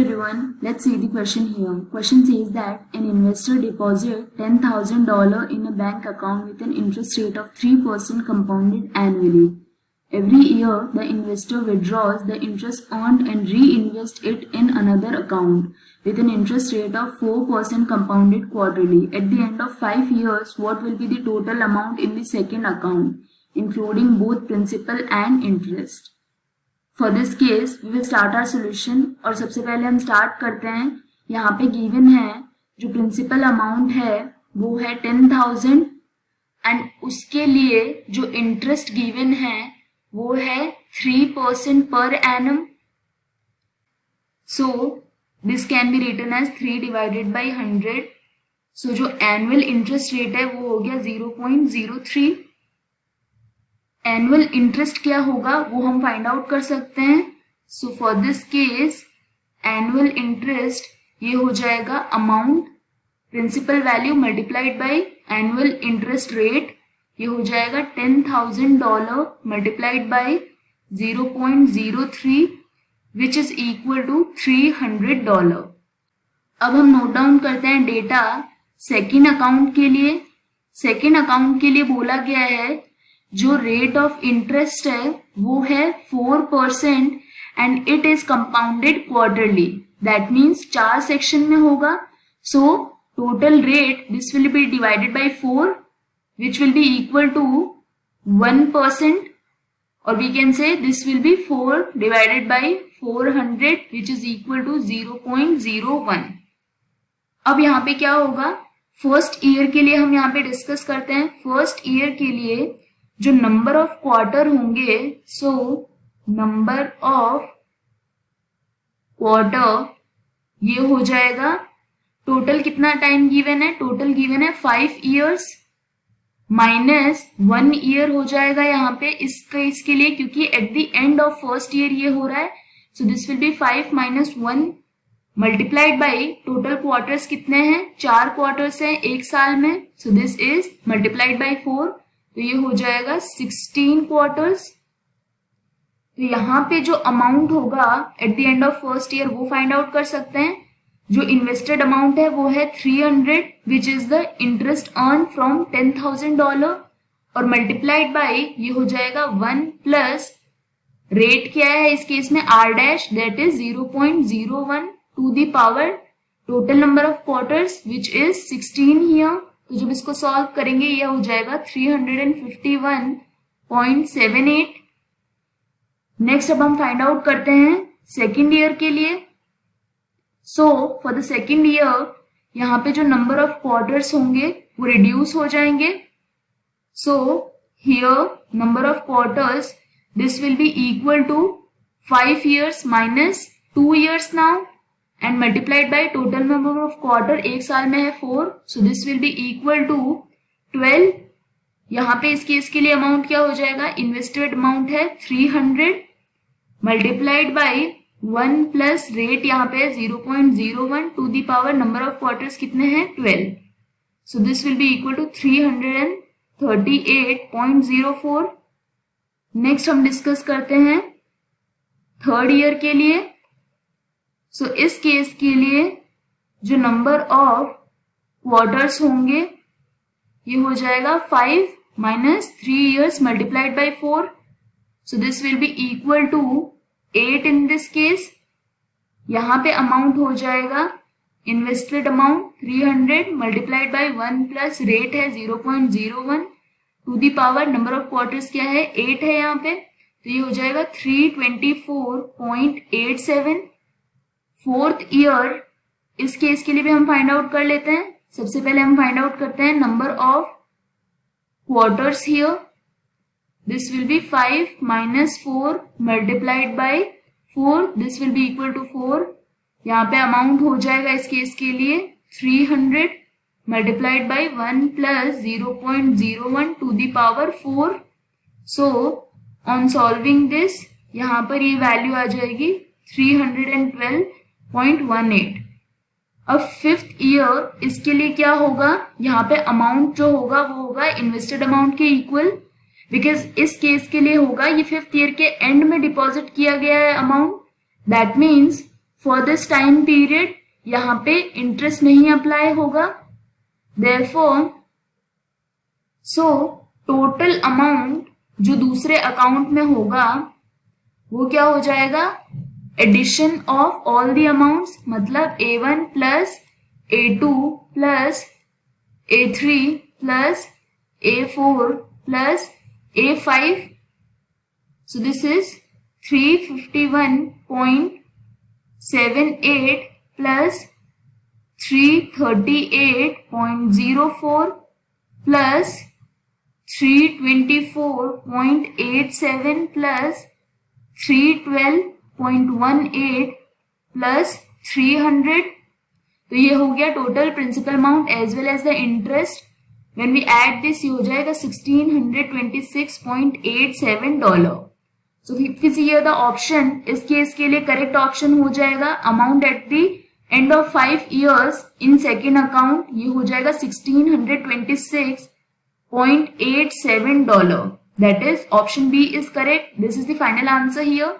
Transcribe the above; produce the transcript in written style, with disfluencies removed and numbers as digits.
everyone, let's see the question here. Question says that an investor deposit $10,000 in a bank account with an interest rate of 3% compounded annually. Every year, the investor withdraws the interest earned and reinvests it in another account with an interest rate of 4% compounded quarterly. At the end of 5 years, what will be the total amount in the second account, including both principal and interest? For this case, we will start our solution. और सबसे पहले हम start करते हैं. यहाँ पे given है जो प्रिंसिपल अमाउंट है वो है 10,000 एंड उसके लिए जो इंटरेस्ट गिवन है वो है 3% पर annum. So this can be written as 3 divided by 100. So जो एनुअल इंटरेस्ट रेट है वो हो गया 0.03. एनुअल इंटरेस्ट क्या होगा वो हम फाइंड आउट कर सकते हैं. So for this case annual interest ये हो जाएगा amount principal value multiplied by annual interest rate. ये हो जाएगा $10,000 multiplied by 0.03 which is equal to $300. अब हम नोट डाउन करते हैं डेटा सेकेंड अकाउंट के लिए. सेकेंड अकाउंट के लिए बोला गया है जो रेट ऑफ इंटरेस्ट है वो है 4% and it is compounded quarterly. That means 4 section में होगा. So total rate this will be divided by 4 which will be equal to 1%, और we can say this will be 4 divided by 400 which is equal to 0.01. अब यहाँ पे क्या होगा, first year के लिए हम यहाँ पे डिस्कस करते हैं. फर्स्ट ईयर के लिए जो नंबर ऑफ क्वार्टर होंगे, सो नंबर ऑफ क्वार्टर ये हो जाएगा. टोटल कितना टाइम गिवन है, टोटल गिवन है 5 इयर्स माइनस 1 ईयर हो जाएगा यहाँ पे इस केस के लिए, क्योंकि eight the end of first year ये हो रहा है. सो this will be 5 minus 1 multiplied by total quarters कितने हैं, 4 क्वार्टर्स हैं एक साल में. So this is multiplied by 4, तो ये हो जाएगा 16 क्वार्टर्स. तो यहाँ पे जो अमाउंट होगा eight the end of first year वो फाइंड आउट कर सकते हैं. जो इन्वेस्टेड अमाउंट है वो है 300 which is the interest earn from $10,000 और मल्टीप्लाइड बाय ये हो जाएगा 1 प्लस रेट क्या है इस केस में r dash that is 0.01 to the power total number of quarters which is 16 here. तो जब इसको सॉल्व करेंगे ये हो जाएगा 351.78. नेक्स्ट अब हम फाइंड आउट करते हैं सेकेंड ईयर के लिए. So for the second year यहाँ पे जो नंबर ऑफ क्वार्टर्स होंगे वो रिड्यूस हो जाएंगे. So here number of quarters this will be equal to 5 years minus 2 years now and multiplied by total number of quarter एक साल में है 4. so this will be equal to 12. यहाँ पे इस केस के लिए अमाउंट क्या हो जाएगा, इन्वेस्टेड अमाउंट है 300 मल्टीप्लाइड बाय 1 प्लस रेट यहाँ पे 0.01 to the power number of quarters कितने हैं 12. so this will be equal to 338.04. Next हम डिस्कस करते हैं थर्ड ईयर के लिए. सो इस केस के लिए जो नंबर ऑफ क्वार्टर्स होंगे ये हो जाएगा 5 minus 3 years multiplied by 4. So this will be equal to 8 in this case. यहाँ पे अमाउंट हो जाएगा invested amount 300 multiplied by 1 plus rate है 0.01 to the power number of quarters क्या है 8 है यहाँ पे. तो ये हो जाएगा 324.87. फोर्थ ईयर इस केस के लिए भी हम फाइंड आउट कर लेते हैं. सबसे पहले हम फाइंड आउट करते हैं number of quarters here. This will be 5 minus 4 multiplied by 4. This will be equal to 4. यहाँ पे अमाउंट हो जाएगा इस केस के लिए 300 multiplied by 1 plus 0.01 to the power 4. So on solving this यहाँ पर ये वैल्यू आ जाएगी 312.18. अब फिफ्थ ईयर इसके लिए क्या होगा, यहाँ पे अमाउंट जो होगा वो होगा इन्वेस्टेड अमाउंट के इक्वल, बिकॉज इस केस के लिए होगा ये फिफ्थ ईयर के एंड में डिपॉजिट किया गया है amount. That means for this time period यहाँ पे इंटरेस्ट नहीं अप्लाई होगा, देयरफॉर सो टोटल अमाउंट जो दूसरे अकाउंट में होगा वो क्या हो जाएगा, addition of all the amounts, मतलब A1 plus A2 plus A3 plus A4 plus A5. So this is 351.78 plus 338.04 plus 324.87 plus 312.18 plus 300. तो ये हो गया total principal amount as well as the interest. When we add this ये हो जाएगा $1626.87. So if we see here the option, इस केस के लिए करेक्ट ऑप्शन हो जाएगा amount at the end of 5 years in second account, ये हो जाएगा $1626.87. That is option B is correct. This is the final answer here.